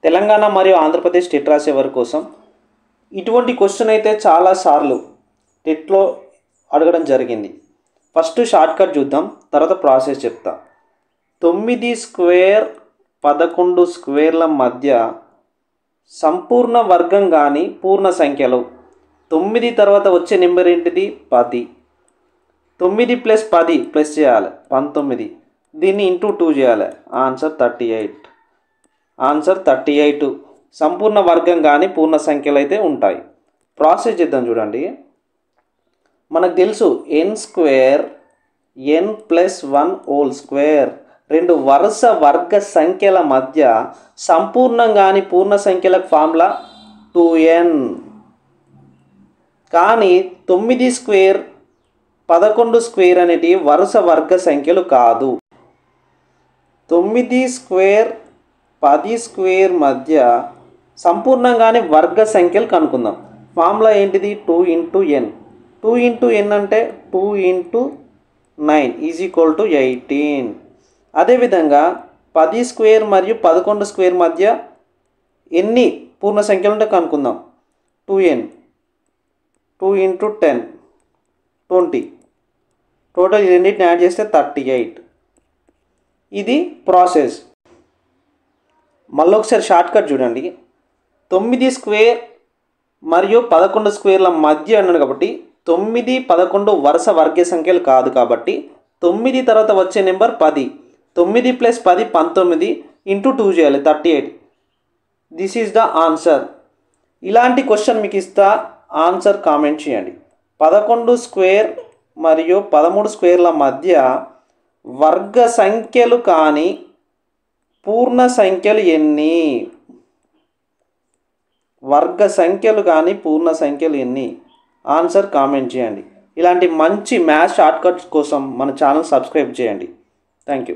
తెలంగాణ మరియు ఆంధ్రప్రదేశ్ టెట్ రాసే వారి కోసం ఇటువంటి క్వశ్చన్ అయితే చాలా సార్లు టెట్లో అడగడం జరిగింది. ఫస్ట్ షార్ట్ కట్ చూద్దాం, తర్వాత ప్రాసెస్ చెప్తా. 9 స్క్వేర్ 11 స్క్వేర్ల మధ్య సంపూర్ణ వర్గం కానీ పూర్ణ సంఖ్యలు 9 తర్వాత వచ్చే నెంబర్ ఏంటిది? 10. 9 + 10 ప్లస్ చేయాలి 19, దీన్ని ఇంటూ 2 చేయాలి, ఆన్సర్ 38. ఆన్సర్ 38. సంపూర్ణ వర్గం కానీ పూర్ణ సంఖ్యలు అయితే ఉంటాయి. ప్రాసెస్ చేద్దాం చూడండి. మనకు తెలుసు n square n + 1 whole square, రెండు వరుస వర్గ సంఖ్యల మధ్య సంపూర్ణం కానీ పూర్ణ సంఖ్యలకు ఫార్ములా 2n. కానీ 9 స్క్వేర్ 11 స్క్వేర్ అనేటివి వరుస వర్గ సంఖ్యలు కాదు. 9 స్క్వేర్ 10 స్క్వేర్ మధ్య సంపూర్ణంగానే వర్గ సంఖ్యలు కనుక్కుందాం. ఫార్ములా ఏంటిది? 2 × n. 2 × n అంటే 2 × 9 = 18. అదేవిధంగా 10 స్క్వేర్ మరియు 11 స్క్వేర్ మధ్య ఎన్ని పూర్ణ సంఖ్యలు ఉంటే కనుక్కుందాం. 2n. 2 × 10 20. టోటల్ ఈ రెండింటిని యాడ్ చేస్తే 38. ఇది ప్రాసెస్. మళ్ళీ ఒకసారి షార్ట్ కట్ చూడండి. 9 స్క్వేర్ మరియు 11 స్క్వేర్ల మధ్య అన్నాడు కాబట్టి 9, 11 వరుస వర్గ సంఖ్యలు కాదు కాబట్టి 9 తర్వాత వచ్చే నెంబర్ 10. 9 + 10 19, ఇంటూ 2 చేయాలి 38. This is the answer. ఇలాంటి క్వశ్చన్ మీకు ఇస్తా, ఆన్సర్ కామెంట్ చేయండి. 11 స్క్వేర్ మరియు 13 స్క్వేర్ల మధ్య వర్గ సంఖ్యలు కానీ పూర్ణ సంఖ్యలు ఎన్ని? వర్గ సంఖ్యలు కానీ పూర్ణ సంఖ్యలు ఎన్ని? ఆన్సర్ కామెంట్ చేయండి. ఇలాంటి మంచి మ్యాథ్స్ షార్ట్ కట్స్ కోసం మన ఛానల్ సబ్స్క్రైబ్ చేయండి. Thank you.